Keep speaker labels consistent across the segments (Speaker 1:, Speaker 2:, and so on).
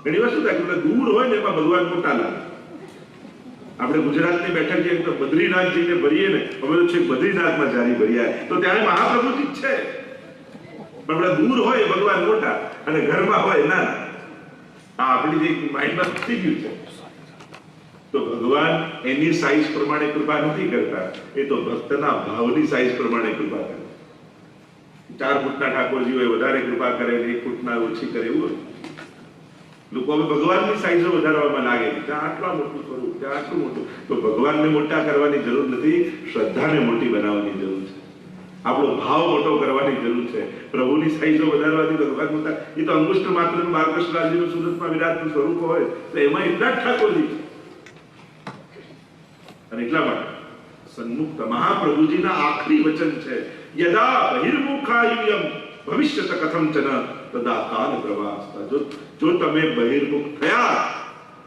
Speaker 1: ઘણી વાર શું થાય કે દૂર હોય ને એમાં ભગવાન મોટા લાગે. આપણે ગુજરાતની બેઠક જઈએ તો બદ્રીનાથ જઈને ભરીએ ને, અમે તો છે બદ્રીનાથમાં જારી ભર્યા તો ત્યાં મહાપ્રભુજી જ છે, પણ આપણે દૂર હોય ભગવાન મોટા અને ઘરમાં હોય નાના. આ આપણી જે માઇન્ડમાં થઈ ગયું છે. તો ભગવાન એની સાઈઝ પ્રમાણે કૃપા નથી કરતા, એ તો ભક્તના ભાવની સાઈઝ પ્રમાણે કૃપા કરે. 4 ફૂટના ઠાકોરજી હોય વધારે કૃપા કરે, 1 ફૂટના ઓછી કરે, એવું લોકો હવે ભગવાનની સાઈઝો વધારવામાં લાગે છે. ત્યાં આટલા મોટું કરું, ત્યાં આટલું મોટું. તો ભગવાનને મોટા કરવાની જરૂર નથી, શ્રદ્ધાને મોટી બનાવવાની જરૂર છે. આપણો ભાવ મોટો કરવાની જરૂર છે. પ્રભુની સાઈઝો વધારવાથી ભગવાન મોટા, એ તો અંગુષ્ઠ માત્રનું બાલકૃષ્ણજીનું સુરતમાં વિરાટનું સ્વરૂપ હોય તો એમાં એટલા જ ઠાકોરજી છે. અને એટલા માટે સન્મુક્ત મહાપ્રભુજીના આખરી વચન છે, યદા બહિર્મુખાયુયમ ભવિષ્યત કથંચન તદા કાલ પ્રવાહસ્તા. જો તમે બહિર્મુખ થયા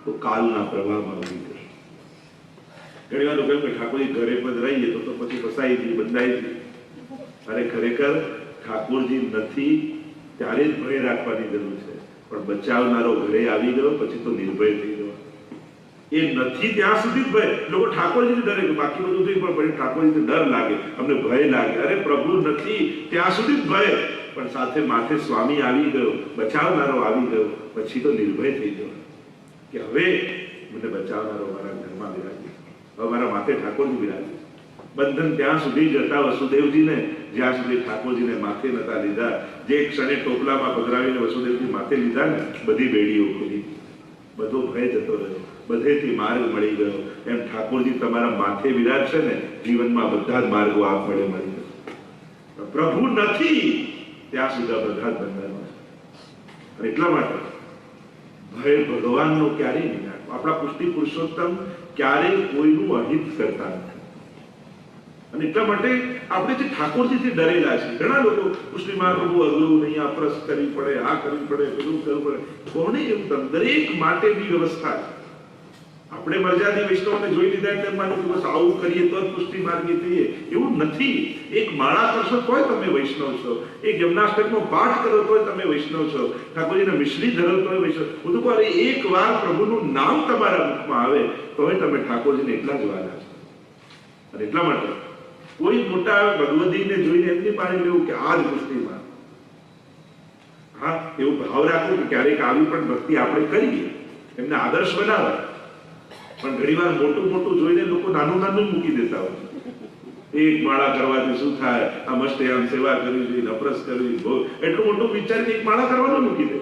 Speaker 1: તો કાલના પ્રવાહમાં ઉભી જશો. ઘણી વાર લોકો કે ઠાકોરજી ઘરે પદ રહીએ તો પછી ફસાઈ જઈએ, બંધાઈ જઈએ. અરે ખરેખર ઠાકોરજી નથી ત્યારે જ ભય રાખવાની જરૂર છે, પણ બચાવનારો ઘરે આવી ગયો પછી તો નિર્ભય થઈ ગયો. એ નથી ત્યાં સુધી જ ભય. લોકો ઠાકોરજીને ડરે, બાકી બધું થઈ પણ ઠાકોરજીને ડર લાગે, અમને ભય લાગે. અરે પ્રભુ નથી ત્યાં સુધી જ ભય, પણ સાથે માથે સ્વામી આવી ગયો, બચાવનારો આવી ગયો પછી તો નિર્ભય થઈ ગયો કે હવે મને બચાવનારો મારા ઘરમાં બિરાજે, હવે મારા માથે ઠાકોરજી બિરાજે. બંધન ત્યાં સુધી જતા વસુદેવજીને, જ્યાં સુધી ઠાકોરજીને માથે નતા લીધા. જે ક્ષણે ટોપલામાં પધરાવીને વસુદેવજી માથે લીધા ને, બધી બેડીઓ ખોલી, બધો ભય જતો રહ્યો, બધેથી માર્ગ મળી ગયો. એમ ઠાકોરજી તમારા માથે બિરાજશે ને, જીવનમાં બધા જ માર્ગો આપમેળે મળી જશે. પ્રભુ નથી ત્યાં સુધી બધા જ બંધનમાં. એટલા માટે ભય ભગવાનનો ક્યારેય નહીં રાખવો. આપણા પુષ્ટિ પુરુષોત્તમ ક્યારેય કોઈનું અહિત કરતા નથી. અને એટલા માટે આપણે જે ઠાકોરજીથી ડરેલા છે, ઘણા લોકો પુષ્ટિમાં બહુ અઘરું નહીં, આ પ્રસ કરવી પડે, આ કરવી પડે, પેલું કરવું પડે. કોને એવું? દરેક માટેની વ્યવસ્થા છે. આપણે મર્યાદી વૈષ્ણવને જોઈ લીધા એટલે માનું કે બસ આવું કરીએ તો જ પુષ્ટિ માર્ગી થઈએ, એવું નથી. એક માળા કરશો તોય તમે વૈષ્ણવ છો, એક જન્માષ્ટકનો પાઠ કરો તોય તમે વૈષ્ણવ છો, ઠાકોરજીને મિશ્રી ધરો તોય વૈષ્ણવ. હું તો કહું એક વાર પ્રભુનું નામ તમારા મુખમાં આવે તોય તમે ઠાકોરજીને એટલા જ વાલા છો. અને એટલા માટે કોઈ મોટા ભગવદીને જોઈને એમની પાણી લેવું કે આ જ પુષ્ટિમાં. હા, એવું ભાવ રાખવું કે ક્યારેક આવી પણ ભક્તિ આપણે કરીએ, એમને આદર્શ બનાવવા. પણ ઘણી વાર મોટું મોટું જોઈને લોકો નાનું નાનું મૂકી દેતા હોય. એક માળા કરવાથી શું થાય, આ મસ્ત આમ સેવા કરવી જોઈએ, અપરસ કરવી, એટલું મોટું વિચારીને એક માળા કરવાનું મૂકી દે.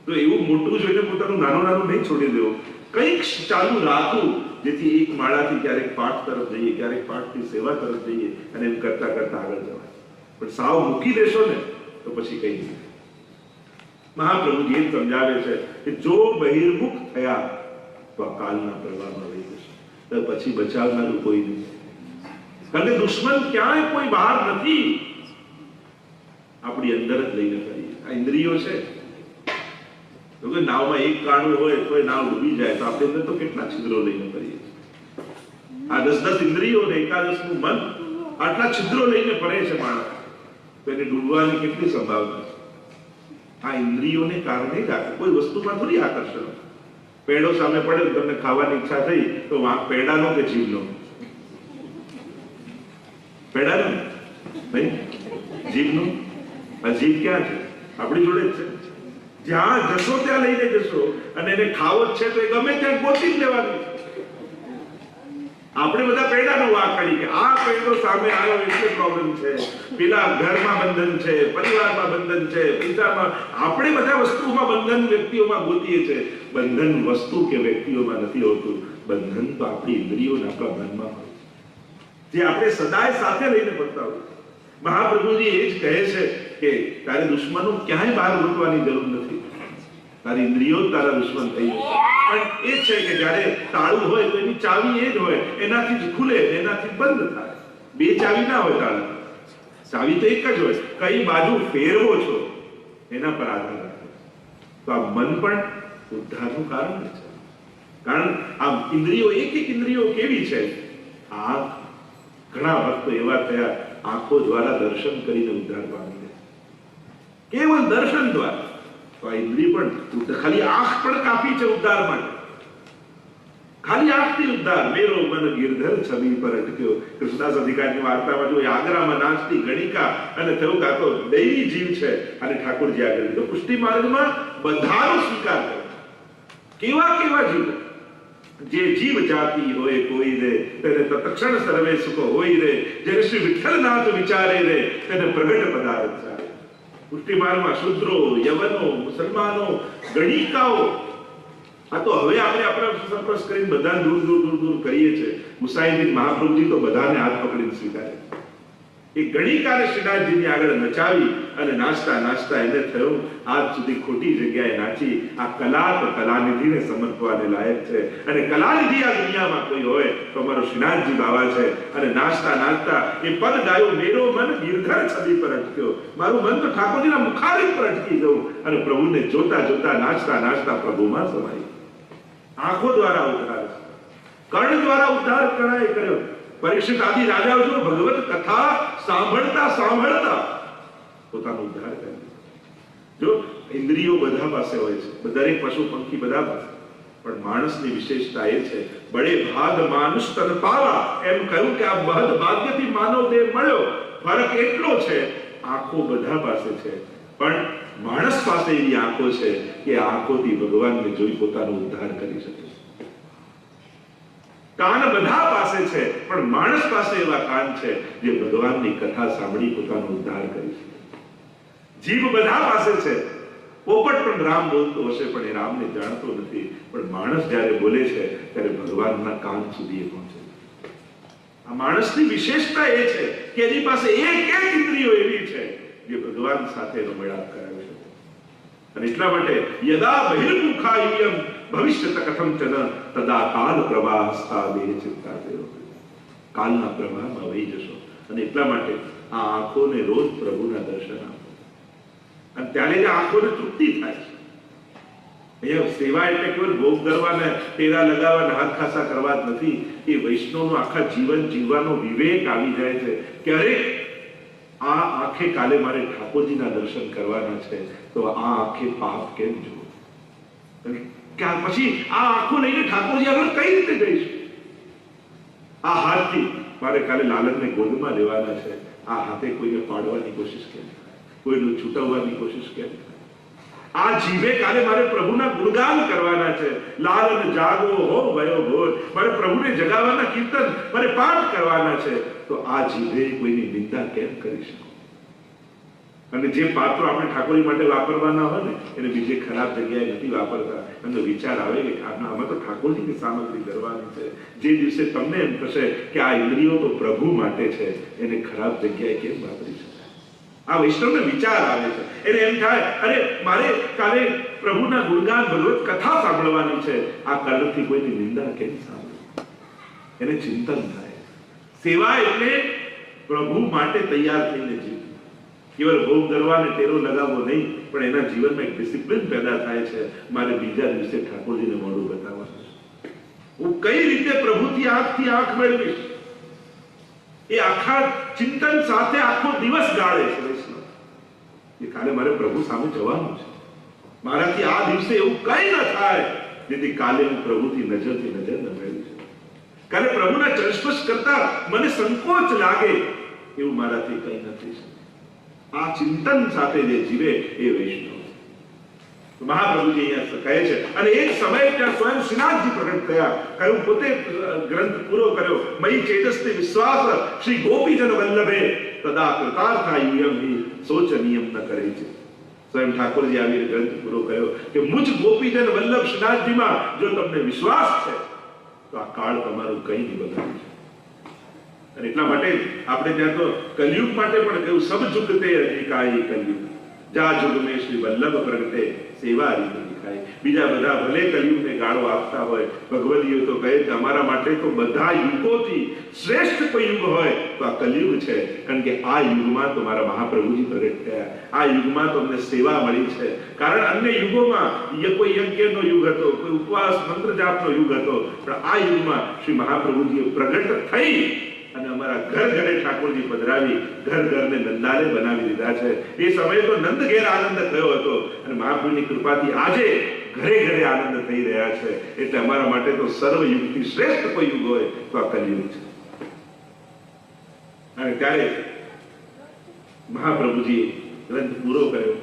Speaker 1: તો એવું મોટું જોઈને પોતાનું નાનું નાનું નહીં છોડી દેવું, કંઈક ચાલુ રાખવું, જેથી એક માળાથી ક્યારેક પાઠ તરફ જઈએ, ક્યારેક પાઠથી સેવા તરફ જઈએ, અને એમ કરતા કરતા આગળ જવાય. પણ સાવ મૂકી દેશો ને તો પછી કઈ નહીં. મહાપ્રભુજી એમ સમજાવે છે કે જો બહિર્મુખ થયા તો આ કાલના પ્રવાહમાં વહી જશે, તો પછી બચાવનારું કોઈ નહીં. કારણ કે દુશ્મન ક્યાંય કોઈ બહાર નથી, આપણી અંદર જ લઈને ફરીએ. આ ઇન્દ્રિયો છે. નાવમાં એક કાણું હોય તો નાવ ડૂબી જાય, તો આપણે અંદર તો કેટલા છિદ્રો લઈને ફરીએ. આ 10 ઇન્દ્રિયો ને 11 મન, આટલા છિદ્રો લઈને ફરે છે માણસ, તો એને ડૂબવાની કેટલી સંભાવના છે. આ ઇન્દ્રિયોને કારણે જ કોઈ વસ્તુમાં થોડી આકર્ષણ. પેડો સામે પડે તમને ખાવાની ઈચ્છા થઈ તો પેડાનો કે જીભનો? પેડાનો નહીં, જીભનો. આ જીભ ક્યાં છે? આપણી જોડે જ છે. જ્યાં જશો ત્યાં લઈને જશો, અને એને ખાવો જ છે તો એ ગમે ત્યાં ગોતી જ લેવાની. આપણે બધા પેડાનો વાક કરી કે આ પેડો સામે આવ્યો એટલે પ્રોબ્લેમ છે, પેલા ઘરમાં બંધન છે, પરિવારમાં બંધન છે, પૈસામાં. આપણે બધા વસ્તુમાં બંધન વ્યક્તિઓમાં ગોતીએ છે. બંધન વસ્તુ કે વ્યક્તિઓમાં નથી હોતું, બંધન તો આપણી ઇન્દ્રિયોના આપણા મનમાં હોય, જે આપણે સદાય સાથે લઈને ફરતા હોય. મહાપ્રભુજી એ જ કહે છે કે તારે દુશ્મનો ક્યાંય બહાર ગોતવાની જરૂર નથી, તારી ઇન્દ્રિયો તારા દુશ્મન થઈ જશે. પણ એ છે કે જ્યારે તાળું હોય તો એની ચાવી એ જ હોય, એનાથી જ ખુલે, એનાથી બંધ થાય. બે ચાવી ના હોય તાળા, ચાવી તો એક જ હોય. કઈ બાજુ ફેરવો છો એના પર આધાર રાખે. તો આ મન પણ ઉદ્ધારનું કારણ છે. કારણ આ ઇન્દ્રિયો, એક એક ઇન્દ્રિયો કેવી છે. આ ઘણા ભક્તો એવા થયા, આંખો દ્વારા દર્શન કરીને ઉદ્ધાર પામી ગયા, કેવલ દર્શન દ્વારા. તો આ ઇન્દ્રિય પણ ખાલી આંખ પણ કાપી છે ઉદ્ધાર માટે. ખાલી આંખથી ઉદ્ધાર. મેરો મન ગિરધર છબી પર અટક્યો. કૃષ્ણદાસ અધિકારીની વાર્તામાં જો આગ્રામાં નાચતી ગણિકા અને થયું કે આ તો દૈવી જીવ છે અને ઠાકોરજી આગળ તો પુષ્ટિ માર્ગમાં બધાનો સ્વીકાર કરે. કેવા કેવા જીવ, જે જીવ જાતિ હોય કોઈ રે તેને તત્ક્ષણ સર્વે સુખ હોય રે, જે શ્રી વિઠ્ઠલનાથ વિચારે રે તેને પ્રગટ પદાર્થ ચાલે. પુષ્ટિ માર્ગમાં શૂદ્રો, યવનો, મુસલમાનો, ગણિકાઓ, આ તો હવે આપણે આપણા સંપર્ક કરીને બધા દૂર દૂર દૂર દૂર કરીએ છીએ. મુસાઈજી મહાપ્રભુજી તો બધાને હાથ પકડીને સ્વીકારે. એ ગણિકાને શ્રીનાથજીની આગળ નચાવી અને નાચતા નાચતા એને થયું આજ સુધી ખોટી જગ્યાએ નાચી. આ કલા તો કલાનિધિને સમર્પવાને લાયક છે અને કલાનિધિ આ દુનિયામાં કોઈ હોય તો અમારો શ્રીનાથજી બાવા છે. અને નાચતા નાચતા એ પદ ગાયું, મેરો મન ગિરધર છબી પર અટક્યો. મારું મન તો ઠાકોરજીના મુખારવિંદ પર અટકી ગયું અને પ્રભુને જોતા જોતા નાચતા નાચતા પ્રભુમાં સમાઈ. આંખો દ્વારા ઉદ્ધાર, કર્ણ દ્વારા ઉદ્ધાર કણાએ કર્યો. પરીક્ષિત આદિ રાજાઓ જો ભગવત કથા સાંભળતા સાંભળતા પોતાનો ઉદ્ધાર કરે. જો ઇન્દ્રિયો બધા પાસે હોય છે, દરેક પશુ પંખી બધા પાસે, પણ માણસની વિશેષતા એ છે બડે ભાગ માનુષ તન પાવા. એમ કહ્યું કે આ બહદ ભાગ્યથી માનવ દેહ મળ્યો. ફરક એટલો છે આંખો બધા પાસે છે, પણ માણસ પાસે એવી આંખો છે કે આંખોથી ભગવાનને જોઈ પોતાનો ઉદ્ધાર કરી શકે. કાન બધા પાસે છે, પણ માણસ પાસે એવા કાન છે જે ભગવાનની કથા સાંભળી પોતાનો ઉદ્ધાર કરી શકે. જીભ બધા પાસે છે. પોપટ પણ રામ બોલતો હશે પણ એ રામને જાણતો નથી, પણ માણસ જ્યારે બોલે છે ત્યારે ભગવાનના કાન સુધી એ પહોંચે. આ માણસની વિશેષતા એ છે કે એની પાસે એક એક ઇન્દ્રિયો એવી છે જે ભગવાન સાથેનો મેળાપ કરાવી શકે. અને એટલા માટે યદા બહિર્મુખાયુયમ ભવિષ્યત કથમ ચન તદા કાલ પ્રવાહસ્તા દેહ ચિંતા દેવો. કાલના પ્રવાહમાં વહી જશો. અને એટલા માટે આ આંખોને રોજ પ્રભુના દર્શન આપો. અને ત્યારે જે આંખોને તૃપ્તિ થાય છે. અહીંયા સેવા એટલે કેવલ ભોગ ધરવાને, ટેરા લગાવવાને, હાથ ખાસા કરવા જ નથી. એ વૈષ્ણવનું આખા જીવન જીવવાનો વિવેક આવી જાય છે કે અરે આ આંખે કાલે મારે ઠાકોરજીના દર્શન કરવાના છે તો આ આંખે પાપ કેમ જોવું? પછી આ આંખો લઈને ઠાકોરજી આગળ કઈ રીતે જઈશું? આ હાથથી મારે કાલે લાલનને ગોદમાં લેવાના છે, આ હાથે કોઈને પાડવાની કોશિશ કેમ થાય? કોઈનું છૂટવવાની કોશિશ કેમ થાય? આ જીભે કાલે મારે પ્રભુના ગુણગાન કરવાના છે. લાલન જાગો હો વયો ભોર, મારે પ્રભુને જગાવવાના કીર્તન મારે પાઠ કરવાના છે, તો આ જીભે કોઈની નિંદા કેમ કરી શકો? અને જે પાત્રો આપણે ઠાકોરજી માટે વાપરવાના હોય ને એને બીજે ખરાબ જગ્યાએ નથી વાપરતા. એનો વિચાર આવે કે આમાં તો ઠાકોરજીની સામગ્રી કરવાની છે. જે દિવસે તમને એમ થશે કે આ ઇન્દ્રિયો તો પ્રભુ માટે છે, એને ખરાબ જગ્યાએ કેમ વાપરી શકાય? આ વૈષ્ણવને વિચાર આવે છે. એને એમ થાય અરે મારે કાલે પ્રભુના ગુણગાન ભગવત કથા સાંભળવાની છે, આ કર્ણથી કોઈની નિંદા કેમ સાંભળવી? એને ચિંતન થાય. સેવા એટલે પ્રભુ માટે તૈયાર થઈને જીવવું. કેવલ ભોગ ધરવાને ટેરો લગાવવો નહીં, પણ એના જીવનમાં એક ડિસિપ્લિન પેદા થાય છે. મારે બીજા દિવસે ઠાકોરજીને મોઢું બતાવવાનું છે. હું કઈ રીતે પ્રભુથી આંખથી આંખ મેળવીશ? એ આખા ચિંતન સાથે આખો દિવસ ગાળે છે વૈષ્ણવ. એ કાલે મારે પ્રભુ સામે જવાનું છે. મારાથી આ દિવસે એવું કઈ ન થાય જેથી કાલે હું પ્રભુથી નજરથી નજર ન મેળવી શકું. કાલે પ્રભુના ચરણસ્પર્શ કરતા મને સંકોચ લાગે એવું મારાથી કઈ નથી શકે. આ ચિંતન સાથે જે જીવે એ વૈષ્ણવ. મહાપ્રભુજી અહીંયા કહે છે. અને એક સમયે ત્યાં સ્વયં શ્રીનાથજી પ્રગટ થયા. કહ્યું પોતે ગ્રંથ પૂરો કર્યો. મયી ચેતસ્તે વિશ્વાસ શ્રી ગોપીજન વલ્લભે તદા કૃતાર્થાયુયમ હિ શોચનીયમ ન કરે છે. સ્વયં ઠાકોરજી આવીને ગ્રંથ પૂરો કર્યો કે મુજ ગોપીજન વલ્લભ શ્રીનાથજીમાં જો તમને વિશ્વાસ છે તો આ કાળ તમારું કઈ નહીં બગાડે છે. અને એટલા માટે આપણે ત્યાં તો કલયુગ માટે પણ કહ્યું સબ જુગતે અધિકારી કલયુગ જા જુગ મેં શ્રી વલ્લભ પ્રગટે સેવા રીતે દેખાય. બીજા બધા ભલે કલયુગને ગાળો આપતા હોય, ભગવદીઓ તો કહે છે અમારા માટે તો બધા યુગોથી શ્રેષ્ઠ કોઈ યુગ હોય તો આ કલયુગ છે. કારણ કે આ યુગમાં તો મારા મહાપ્રભુજી પ્રગટ થયા. આ યુગમાં તો અમને સેવા મળી છે. કારણ અન્ય યુગોમાં કોઈ યજ્ઞનો યુગ હતો, કોઈ ઉપવાસ મંત્ર જાપનો યુગ હતો, પણ આ યુગમાં શ્રી મહાપ્રભુજીએ પ્રગટ થઈ અને અમારા ઘર ઘરે ઠાકોરજી પધરાવી ઘર ઘરને નંદાને બનાવી દીધા છે. એ સમયે તો નંદ ઘેર આનંદ થયો હતો અને મહાપ્રભુની કૃપાથી આજે ઘરે ઘરે આનંદ થઈ રહ્યા છે. એટલે અમારા માટે તો સર્વયુગથી શ્રેષ્ઠ કોઈ યુગ હોય તો આ કલિયુગ છે. અને ત્યારે મહાપ્રભુજીએ ગ્રંથ પૂરો કર્યો.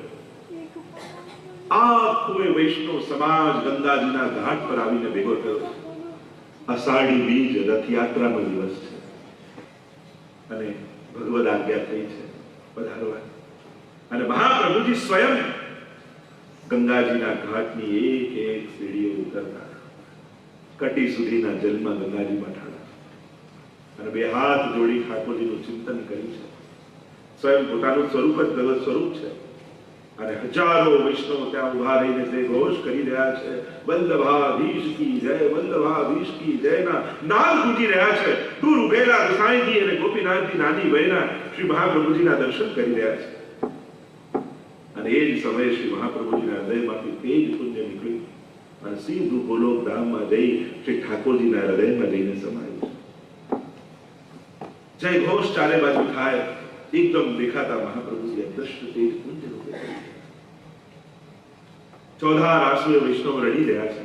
Speaker 1: આખો વૈષ્ણવ સમાજ ગંગાજીના ઘાટ પર આવીને ભેગો થયો. અષાઢી બીજ રથયાત્રાનો દિવસ છે અને ભગવદ આજ્ઞા થઈ છે પધારવા. અને મહાપ્રભુજી સ્વયં ગંગાજીના ઘાટની એક એક સીડીઓ ઉતરતા કટી સુધીના જલમાં ગંગાજીમાં ઠાળા અને બે હાથ જોડી ઠાકોરજીનું ચિંતન કર્યું છે. સ્વયં પોતાનું સ્વરૂપ જ ભગવત સ્વરૂપ છે અને હજારો વૈષ્ણવ ત્યાં ઉભા રહીને તે ઘોષ કરી રહ્યા છે, વલ્લભાધીશ કી જય, વલ્લભાધીશ કી જય ના નાદ ગૂંજી રહ્યા છે. દૂર ઉભેલા ગુસાઈજી અને ગોપીનાથજી નાની વયના શ્રી મહાપ્રભુજીના દર્શન કરી રહ્યા છે. અને એ જ સમયે શ્રી મહાપ્રભુજીના હૃદયમાંથી તેજ પુણ્ય નીકળ્યું અને સીધું ગોલોક ધામમાં જઈ શ્રી ઠાકોરજીના હૃદયમાં જઈને સમાયું. જય ઘોષ ચારે બાજુ થાય, એકદમ દેખાતા મહાપ્રભુજી અદ્રશ્ય તેજ પુણ્ય રૂપે 14 રાષ્ટ્રીય વૈષ્ણવ રડી રહ્યા છે.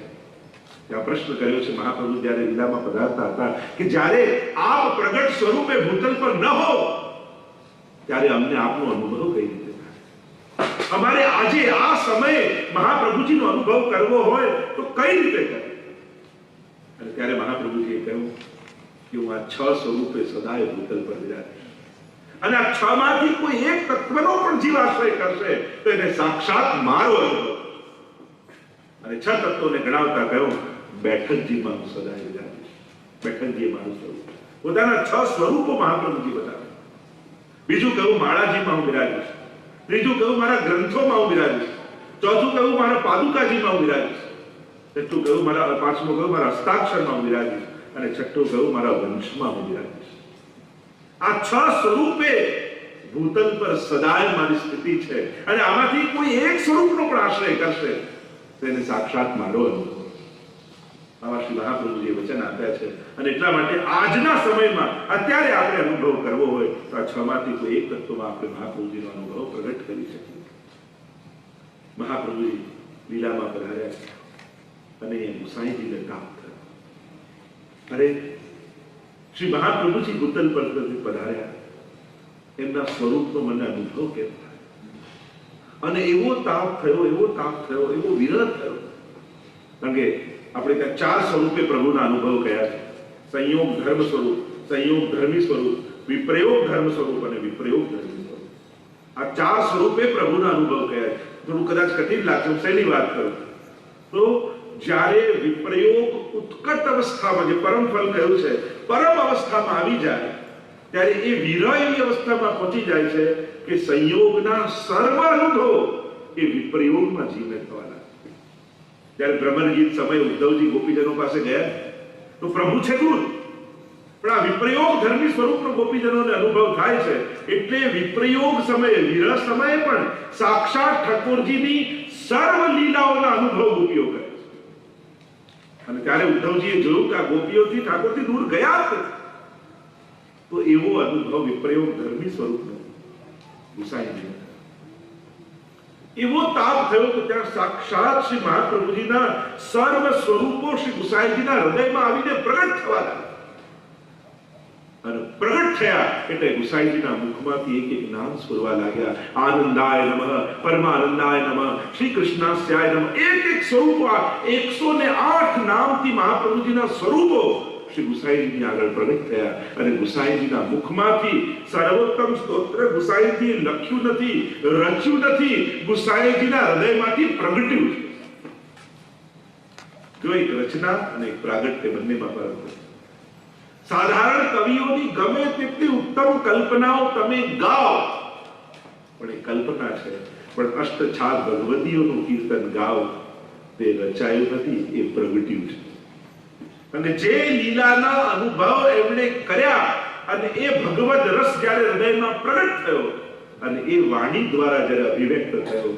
Speaker 1: ત્યાં પ્રશ્ન કર્યો છે મહાપ્રભુ જ્યારે લીલામાં પધારતા હતા કે જ્યારે આપ પ્રગટ સ્વરૂપે ભૂતલ પર ન હો ત્યારે અમને આપનો અનુભવ કઈ રીતે થાય? અમારે આજે આ સમયે મહાપ્રભુજીનો અનુભવ કરવો હોય તો કઈ રીતે કરે? અને ત્યારે મહાપ્રભુજીએ કહ્યું કે હું આ 6 સ્વરૂપે સદાય ભૂતલ પર વિરાજીશ અને આ 6 માંથી કોઈ એક તત્વનો પણ જીવ આશ્રય કરશે તો એને સાક્ષાત મારો અનુભવ. અને 6 તત્વોને ગણાવતા કહ્યું બેઠકજીમાં હું સદાય વિરાજીશ. બેઠકજી મારું સ્વરૂપ, પોતાના 6 સ્વરૂપો મહાપ્રભુજી બતાવે. બીજું કહ્યું માળાજીમાં હું વિરાજીશ. ત્રીજું કહ્યું મારા ગ્રંથોમાં હું વિરાજીશ. ચોથું કહ્યું મારા પાદુકાજીમાં હું વિરાજીશ. છઠ્ઠું કહ્યું મારા, પાંચમું કહ્યું મારા હસ્તાક્ષરમાં હું વિરાજીશ અને છઠ્ઠું કહ્યું મારા વંશમાં હું વિરાજીશ. આ 6 સ્વરૂપે ભૂતલ પર સદાય મારી સ્થિતિ છે અને આમાંથી કોઈ એક સ્વરૂપનો પણ આશ્રય કરશે તેને સાક્ષાત મારો અનુભવ. આવા શ્રી મહાપ્રભુજીએ વચન આપ્યા છે અને એટલા માટે આજના સમયમાં અત્યારે આપણે અનુભવ કરવો હોય તો આ 6 માંથી કોઈ એક તત્વમાં આપણે મહાપ્રભુજીનો અનુભવ પ્રગટ કરી શકીએ. મહાપ્રભુજી લીલામાં પધાર્યા અને ગુસાઈજીને તાપ થયો. અરે શ્રી મહાપ્રભુજી ભૂતલ પર પધાર્યા, એમના સ્વરૂપનો મને અનુભવ કેમ થાય? અને એવો તાપ થયો, એવો વિરહ થયો. કારણ કે આપણે ત્યાં 4 સ્વરૂપે પ્રભુના અનુભવ કયા છે: સંયોગ ધર્મ સ્વરૂપ, સંયોગ ધર્મી સ્વરૂપ, વિપ્રયોગ ધર્મ સ્વરૂપ અને વિપ્રયોગ ધર્મી સ્વરૂપ. આ 4 સ્વરૂપે પ્રભુના અનુભવ કયા છે. થોડું કદાચ કઠિન લાગશે, હું શેની વાત કરું તો જ્યારે વિપ્રયોગ ઉત્કટ અવસ્થામાં, જે પરમ ફલ કહ્યું છે, પરમ અવસ્થામાં આવી જાય ત્યારે એ વિરહ એવી અવસ્થામાં પહોંચી જાય છે કે સંયોગના સર્વ અનુભવ એ વિપ્રયોગમાં જીવે થવા લાગે. જ્યારે ભ્રમરગીત સમય ઉદ્ધવજી ગોપીજનો પાસે ગયા તો પ્રભુ છે દૂર, પણ આ વિપ્રયોગ ધર્મી સ્વરૂપનો ગોપીજનોને અનુભવ થાય છે. એટલે વિપ્રયોગ સમયે, વિરહ સમયે પણ સાક્ષાત ઠાકોરજીની સર્વ લીલાઓના અનુભવ ગોપીઓ કરે. અને ત્યારે ઉદ્ધવજીએ જોયું કે આ ગોપીઓથી ઠાકોરજી દૂર ગયા છે. તો એવો અનુભવ વિપ્રયોગ ધર્મી સ્વરૂપનો ગુસાઈજી એવો તાપ થયો કે ત્યાં સાક્ષાત શ્રી મહાપ્રભુજીના સર્વ સ્વરૂપો શ્રી ગુસાઈજીના હૃદયમાં આવીને પ્રગટ થવા લાગ્યા. અને પ્રગટ થયા એટલે ગુસાઈજીના મુખમાંથી એક એક નામ સ્ફુરવા લાગ્યા. આનંદાય નમઃ, પરમાનંદાય નમઃ, શ્રી કૃષ્ણાસ્યાય નમઃ. એક એક સ્વરૂપ, 108 નામથી મહાપ્રભુજીના સ્વરૂપો શ્રી ગુસાઈજીની આગળ પ્રગટ થયા. અને ગુસાઈજીના મુખમાંથી સર્વોત્તમ સ્તોત્ર ગુસાઈજી લખ્યું નથી, રચ્યું નથી, ગુસાઈજીના હૃદયમાંથી પ્રગટ્યું છે. જો એક રચના અને એક પ્રાગટ્ય બંનેમાં ફરક છે. સાધારણ કવિઓની ગમે તેટલી ઉત્તમ કલ્પનાઓ તમે ગાઓ, પણ એ કલ્પના છે. પણ અષ્ટછાદ ભગવતીઓનું કીર્તન ગાઓ, તે રચાયું નથી, એ પ્રગટ્યું છે. અને જે લીલાના અનુભવ એમણે કર્યા અને એ ભગવદ રસ જ્યારે હૃદયમાં પ્રગટ થયો અને એ વાણી દ્વારા જ્યારે અભિવ્યક્ત થયો,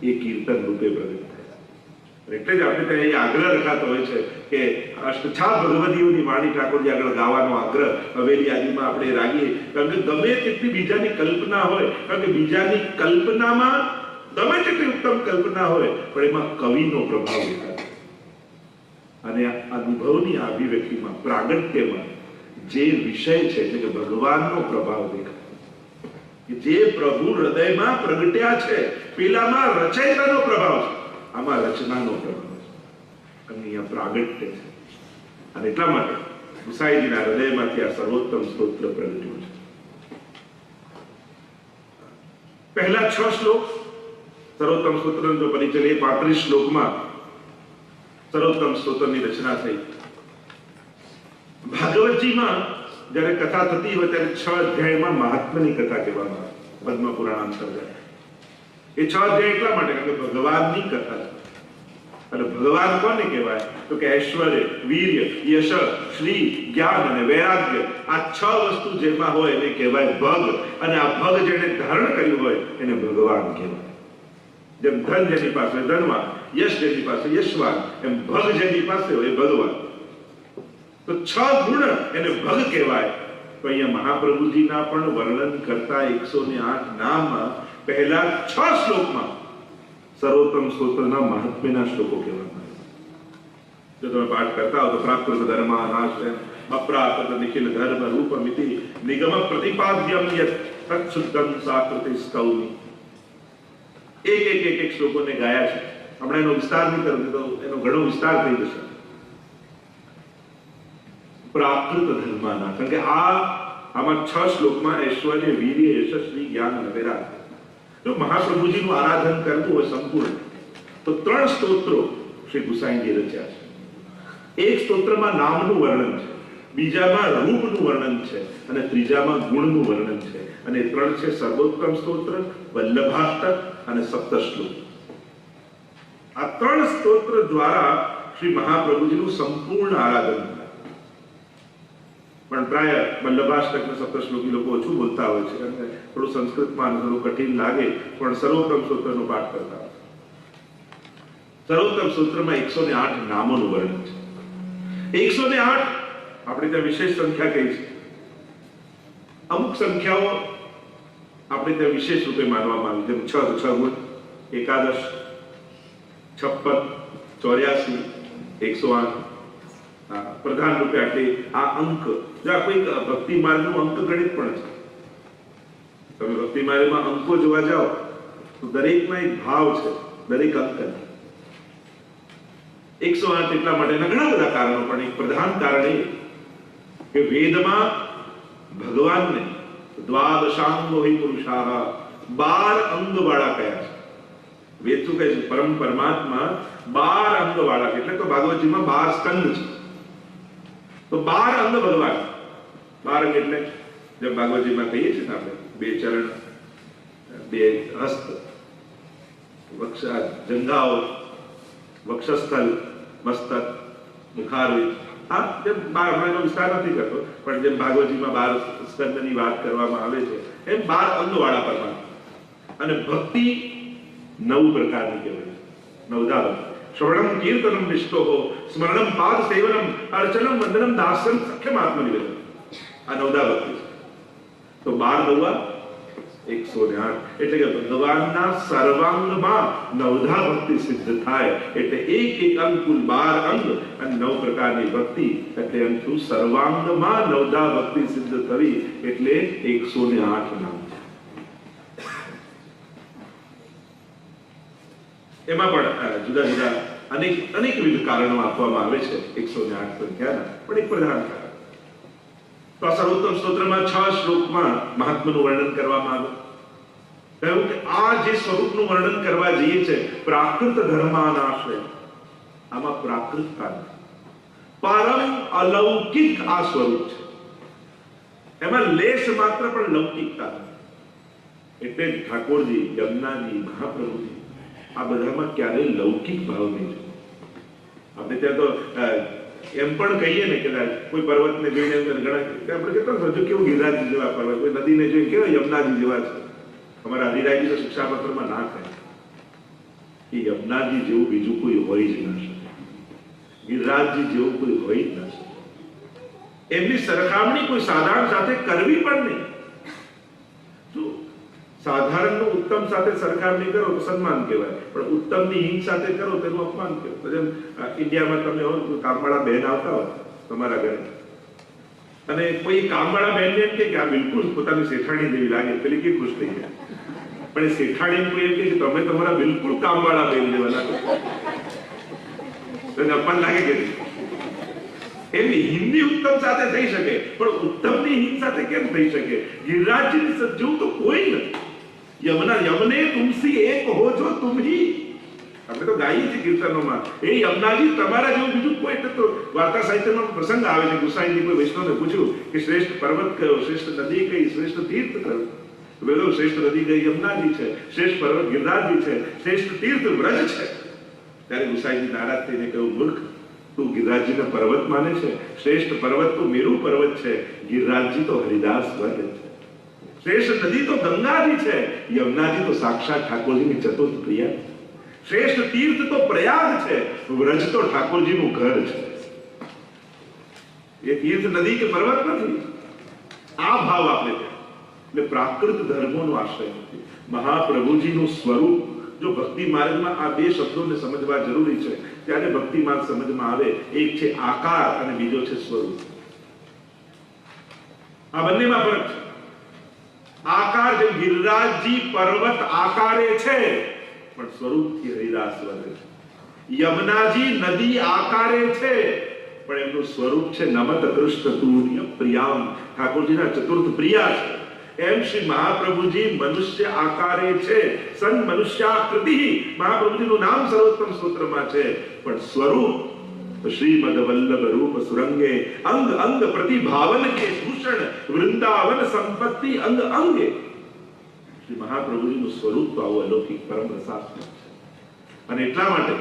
Speaker 1: એ કીર્તન રૂપે પ્રગટ થયા. એટલે જ આપણે ત્યાં એ આગ્રહ રખાતો હોય છે કે અષ્ટછા ભગવતીઓની વાણી ઠાકોરજી આગળ ગાવાનો આગ્રહ હવેલી આદિમાં આપણે રાગીએ. કારણ કે ગમે તેટલી બીજાની કલ્પના હોય, કારણ કે બીજાની કલ્પનામાં ગમે તેટલી ઉત્તમ કલ્પના હોય, પણ એમાં કવિનો પ્રભાવ દેખાય. અને આ અનુભવની અભિવ્યક્તિમાં, પ્રાગટ્યમાં જે વિષય છે એટલે કે ભગવાનનો પ્રભાવ દેખાય. જે પ્રભુ હૃદયમાં પ્રગટ્યા છે, પેલામાં રચયિતાનો પ્રભાવ છે, આમાં રચનાનો પ્રભાવ છે, અને અહીંયા પ્રાગટ્ય છે. અને એટલા માટે ગુસાઈજીના હૃદયમાંથી આ સર્વોત્તમ સ્તોત્ર પ્રગટ્યું છે. પહેલા 6 શ્લોક સર્વોત્તમ સ્તોત્રનો જો પરિચય લઈએ, 35 શ્લોકમાં સર્વોત્તમ સ્તોત્રની રચના થઈ. ભાગવતજીમાં જ્યારે કથા થતી હોય ત્યારે 6 અધ્યાયમાં મહાત્માની કથા કહેવામાં આવે, પદ્મ પુરાણ અંતર્ગત. એ 6 અધ્યાય એટલા માટે કે ભગવાનની કથા છે. અને ભગવાન કોને કહેવાય? તો કે ઐશ્વર્ય, વીર્ય, યશ, શ્રી, જ્ઞાન અને વૈરાગ્ય, આ 6 વસ્તુ જેમાં હોય એને કહેવાય ભગ. અને આ ભગ જેને ધારણ કર્યું હોય એને ભગવાન કહેવાય. જેમ ધન જેની પાસે ધનવાન, યશ જેની પાસે યશવાન, એમ ભગ જેની પાસે હોય ભગવાન. તો 6 ગુણ એને ભગ કહેવાય. તો અહીંયા મહાપ્રભુજીના પણ વર્ણન કરતા 108 નામમાં પહેલા 6 શ્લોકમાં સર્વોત્તમ સ્તોત્રના મહાત્મ્યના શ્લોકો કહેવામાં આવે. જો તમે પાઠ કરતા હો તો પ્રાકૃત ધર્માનાશ્રય અપ્રાકૃત નિખિલ ધર્મ રૂપમિતિ નિગમ પ્રતિપાદ્યમ યત તત્સુદ્ધમ સાકૃતિ સ્તૌમિ. એક શ્લોકોને ગાયા છે. હમણાં એનો વિસ્તાર નહીં કરું તો એનો ઘણો વિસ્તાર થઈ જશે. પ્રાકૃત ધર્માના, કારણ કે આમાં 6 શ્લોકમાં ઐશ્વર્ય, વીર્ય, યશસ્વી, જ્ઞાન અને વૈરાગ્ય. જો મહાપ્રભુજીનું આરાધન કરવું હોય સંપૂર્ણ, તો 3 સ્તોત્રો શ્રી ગુસાઈજી રચ્યા છે. એક સ્તોત્રમાં નામનું વર્ણન છે, બીજામાં રૂપનું વર્ણન છે, અને ત્રીજામાં ગુણનું વર્ણન છે. અને 3 છે સર્વોત્તમ સ્તોત્ર, વલ્લભાષ્ટક અને સપ્તશ્લોક. આ 3 સ્તોત્ર દ્વારા શ્રી મહાપ્રભુજીનું સંપૂર્ણ આરાધન થાય. પણ પ્રાય વલ્લભાષ્ટક અને સપ્તશ્લોકી લોકો ઓછું બોલતા હોય છે, કારણ કે થોડું સંસ્કૃતમાં થોડું કઠિન લાગે, પણ સર્વોત્તમ સ્તોત્રનો પાઠ કરતા હોય. સર્વોત્તમ સ્તોત્રમાં 108 નામોનું વર્ણન છે. 108 આપણે ત્યાં વિશેષ સંખ્યા કહી છે. અમુક સંખ્યાઓ આપણે ત્યાં વિશેષ રૂપે માનવામાં આવી, જેમ 6 ગુણ, એકાદશ, 56, 84, 108 પ્રધાન રૂપે. આટલી આ અંક, જો આ કોઈ ભક્તિ માર્ગનું અંક ગણિત પણ છે. તમે ભક્તિ માર્ગમાં અંકો જોવા જાઓ તો દરેકમાં એક ભાવ છે, દરેક અંક 108 એટલા માટેના ઘણા બધા કારણો, પણ એક પ્રધાન કારણ એ કે વેદમાં ભગવાનને દ્વાદશાંગો હિ પુરુષાહ 12 અંગ વાળા કયા છે. વેદ શું કહે છે? પરમાત્મા 12 અંગ વાળા, એટલે તો ભાગવતજીમાં 12 સ્કંદ છે. તો 12 અંગ ભગવાન. 12 અંગ એટલે જેમ ભાગવતજીમાં કહીએ છીએ ને આપણે, 2 ચરણ, 2 હસ્ત, જંઘાઓ, વક્ષસ્થલ, મસ્તક, મુખારવિંદ. આ જેમ 12 એનો વિસ્તાર નથી કરતો, પણ જેમ ભાગવતજીમાં 12 સ્કંદની વાત કરવામાં આવે છે, એમ 12 અંગ વાળા પરમાત્મા. અને ભક્તિ 9 પ્રકારની કહેવાય છે. 9 ભક્તિ. શ્રવણમ કીર્તનમ નિષ્ઠો, સ્મરણમ પાદ સેવનમ, અર્ચનમ વંદનમ દાસ્યમ સખ્યમ આત્મનિવેદન. આ 9 ભક્તિ છે. તો 12 9 108, એટલે કે ભગવાનના સર્વાંગમાં 9 ભક્તિ સિદ્ધ થાય. એટલે એક અંગ કુલ 12 અંગ અને 9 પ્રકારની ભક્તિ, એટલે અંતુ સર્વાંગમાં 9 ભક્તિ સિદ્ધ થવી, એટલે 108 નામ. એમાં પણ જુદા જુદા અનેકવિધ કારણો આપવામાં આવે છે 108 સંખ્યાના, પણ એક પ્રધાન કારણ. તો આ સર્વોત્તમ સ્તોત્રમાં 6 શ્લોકમાં મહાત્માનું વર્ણન કરવામાં આવે. કહ્યું કે આ જે સ્વરૂપનું વર્ણન કરવા જઈએ છે, પ્રાકૃત ધર્માનાશ્રય, આમાં પ્રાકૃતતા નથી, પરમ અલૌકિક આ સ્વરૂપ છે. એમાં લેશ માત્ર પણ લૌકિકતા નથી. એટલે ઠાકોરજી, યમુનાજી, મહાપ્રભુજી આ બધામાં ક્યારેય લૌકિક ભાવ નહીં છે. આપણે ત્યાં તો એમ પણ કહીએ ને કે કોઈ પર્વતને જોઈને ઘણા આપણે કેટલા હજુ કેવું ગિરિરાજજી જેવા પર્વત, કોઈ નદીને જોઈને કેવા યમુનાજી જેવા છે. અમારા હરિરાયજી તો શિક્ષાપત્રમાં ના થાય. એ યમુનાજી જેવું બીજું કોઈ હોય જ ના શકે, ગિરિરાજજી જેવું કોઈ હોય જ ના શકે. એમની સરખામણી કોઈ સાધારણ સાથે કરવી પણ નહીં. જો સાધારણ નું ઉત્તમ સાથે સરખામણી કરો તો સન્માન કહેવાય, પણ ઉત્તમ ની હિંગ સાથે કરો તેનું અપમાન કહેવાય. જેમ ઇન્ડિયામાં તમે હોય કામવાળા બહેન આવતા હોય તમારા ઘરે, અને કોઈ કામવાળા બહેનને એમ કે આ બિલકુલ પોતાની શેઠાણી જેવી લાગે, પેલી કે ખુશ થઈ જાય. પણ એ શેઠાણી કોઈ એમ કે તમે તમારા બિલકુલ કામવાળા બહેન જેવા લાગે, તેને અપમાન લાગે કે એમની હિન્દી ઉત્તમ સાથે થઈ શકે, પણ ઉત્તમની હિંદ સાથે કેમ થઈ શકે? ગિરિરાજજીની જેવું તો કોઈ નથી. યમને તુમસી એક હો જો તુમ હી. આપણે તો ગાઈએ છીએ કીર્તનોમાં, એ યમુનાજી તમારા જેવું બીજું કોઈ. એટલે તો વાર્તા સાહિત્યમાં પ્રસંગ આવે છે, ગુસાઈજી કોઈ વૈષ્ણવને પૂછ્યું કે શ્રેષ્ઠ પર્વત કયો, શ્રેષ્ઠ નદી કઈ, શ્રેષ્ઠ તીર્થ કયું? બોલો શ્રેષ્ઠ નદી કઈ યમુનાજી છે, શ્રેષ્ઠ પર્વત ગિરિરાજજી છે, શ્રેષ્ઠ તીર્થ વ્રજ છે. ત્યારે ગુસાઈજી નારાજ થઈને કહ્યું, મૂર્ખ, તું ગિરિરાજજીને પર્વત માને છે? શ્રેષ્ઠ પર્વત તો મેરુ પર્વત છે, ગિરિરાજજી તો હરિદાસ વ્રજ છે. શ્રેષ્ઠ નદી તો ગંગાજી છે, યમુનાજી તો સાક્ષાત ઠાકોરજીની ચતુર્થ પ્રિયા. શ્રેષ્ઠ તીર્થ તો પ્રયાગ છે, વ્રજ તો ઠાકોરજીનું ઘર છે. એ તીર્થ નદી કે પર્વત નથી. આ ભાવ આપણે એટલે પ્રાકૃત ધર્મોનો આશ્રય નથી. મહાપ્રભુજીનું સ્વરૂપ જો ભક્તિ માર્ગમાં આ બે શબ્દોને સમજવા જરૂરી છે, ત્યારે ભક્તિ માર્ગ સમજમાં આવે. એક છે આકાર અને બીજો છે સ્વરૂપ. આ બંનેમાં ફરક છે. આકાર જેમ ગિરિરાજજી પર્વત આકારે છે, પણ સ્વરૂપથી હરિદાસ વર્ગ છે. યમુનાજી નદી આકારે છે, પણ એમનું સ્વરૂપ છે નમત કૃષ્ણ તુર્ય પ્રિયામ, ઠાકોરજીના ચતુર્થ પ્રિયા છે. એમ શ્રી મહાપ્રભુજી મનુષ્ય આકારે છે, સન મનુષ્યાકૃતિ. મહાપ્રભુજીનું નામ સર્વોત્તમ સ્તોત્રમાં છે, પણ સ્વરૂપ શ્રીમદ વલ્લભ રૂપ સુરંગે, અંગ અંગ પ્રતિભાવન કે ભૂષણ, વૃંદાવન સંપત્તિ અંગ અંગે. શ્રી મહાપ્રભુજીનું સ્વરૂપ તો આવું અલૌકિક પરમ રસાસ્પદ છે. અને એટલા માટે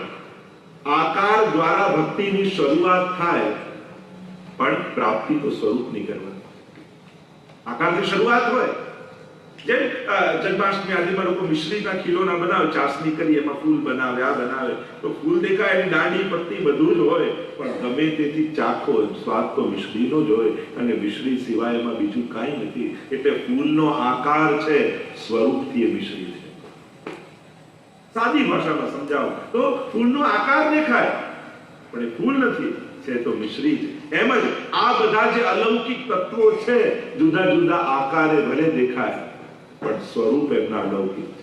Speaker 1: આકાર દ્વારા ભક્તિની શરૂઆત થાય, પણ પ્રાપ્તિ તો સ્વરૂપની કરવાની. આકારથી શરૂઆત હોય. જેમ જન્માષ્ટમી આદિમાં લોકો મિશ્રીના ખીલોના બનાવે, ચાસણી કરી એમાં ફૂલ બનાવે, આ બનાવે, તો ફૂલ દેખાય, એની દાંડી પત્તી બધું જ હોય, પણ ગમે તેથી ચાખો સ્વાદ તો મિશ્રીનો જ હોય, અને મિશ્રી સિવાય એમાં બીજું કાંઈ નથી. એટલે ફૂલનો આકાર છે, સ્વરૂપથી એ મિશ્રી છે. સાદી ભાષામાં સમજાવો તો ફૂલનો આકાર દેખાય, પણ એ ફૂલ નથી, છે તો મિશ્રી છે. એમ જ આ બધા જે અલૌકિક તત્વો છે, જુદા જુદા આકારે ભલે દેખાય, પણ સ્વરૂપ એમના અલૌકિક.